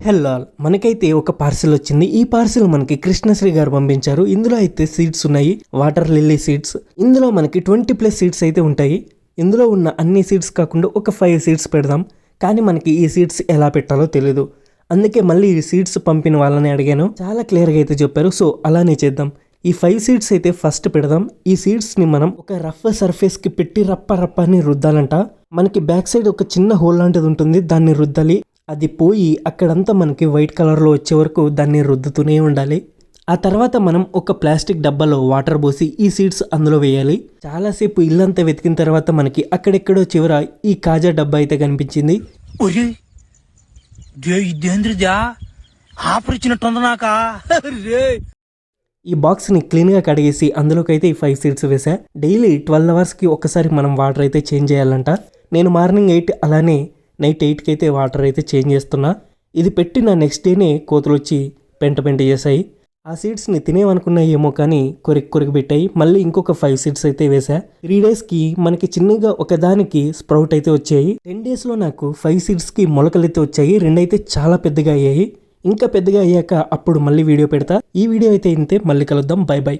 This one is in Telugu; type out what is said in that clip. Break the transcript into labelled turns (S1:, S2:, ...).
S1: హలో మనకైతే ఒక పార్సిల్ వచ్చింది. ఈ పార్సిల్ మనకి కృష్ణశ్రీ గారు పంపించారు. ఇందులో అయితే సీడ్స్ ఉన్నాయి, వాటర్ లిల్లీ సీడ్స్. ఇందులో మనకి 20+ సీడ్స్ అయితే ఉంటాయి. ఇందులో ఉన్న అన్ని సీడ్స్ కాకుండా ఒక 5 సీడ్స్ పెడదాం. కానీ మనకి ఈ సీడ్స్ ఎలా పెట్టాలో తెలీదు. అందుకే మళ్ళీ ఈ సీడ్స్ పంపిన వాళ్ళని అడిగాను. చాలా క్లియర్గా అయితే చెప్పారు. సో అలానే చేద్దాం. ఈ 5 సీడ్స్ అయితే ఫస్ట్ పెడదాం. ఈ సీడ్స్ని మనం ఒక రఫ్ సర్ఫేస్కి పెట్టి రప్ప అని రుద్దాలంట. మనకి బ్యాక్ సైడ్ ఒక చిన్న హోల్ లాంటిది ఉంటుంది, దాన్ని రుద్దాలి. అది పోయి అక్కడంతా మనకి వైట్ కలర్లో వచ్చే వరకు దాన్ని రుద్దుతూనే ఉండాలి. ఆ తర్వాత మనం ఒక ప్లాస్టిక్ డబ్బాలో వాటర్ పోసి ఈ సీడ్స్ అందులో వేయాలి. చాలాసేపు ఇల్లంతా వెతికిన తర్వాత మనకి అక్కడెక్కడో చివర ఈ కాజా డబ్బా అయితే కనిపించింది. ఈ బాక్స్ని క్లీన్గా కడిగేసి అందులోకి అయితే ఈ 5 సీడ్స్ వేసా. డైలీ 12 అవర్స్కి ఒకసారి మనం వాటర్ అయితే చేంజ్ చేయాలంట. నేను మార్నింగ్ 8 అలానే నైట్ 8కి అయితే వాటర్ అయితే చేంజ్ చేస్తున్నా. ఇది పెట్టిన నెక్స్ట్ డేనే కోతులు వచ్చి పెంట చేశాయి. ఆ సీడ్స్ని తినేవనుకున్నాయేమో కానీ కొరికి పెట్టాయి. మళ్ళీ ఇంకొక 5 సీడ్స్ అయితే వేసా. 3 డేస్కి మనకి చిన్నగా ఒకదానికి స్ప్రౌట్ అయితే వచ్చాయి. 10 డేస్లో నాకు 5 సీడ్స్కి మొలకలు అయితే వచ్చాయి. 2 అయితే చాలా పెద్దగా అయ్యాయి. ఇంకా పెద్దగా అయ్యాక అప్పుడు మళ్ళీ వీడియో పెడతా. ఈ వీడియో అయితే ఇంతే. మళ్ళీ కలుద్దాం. బై.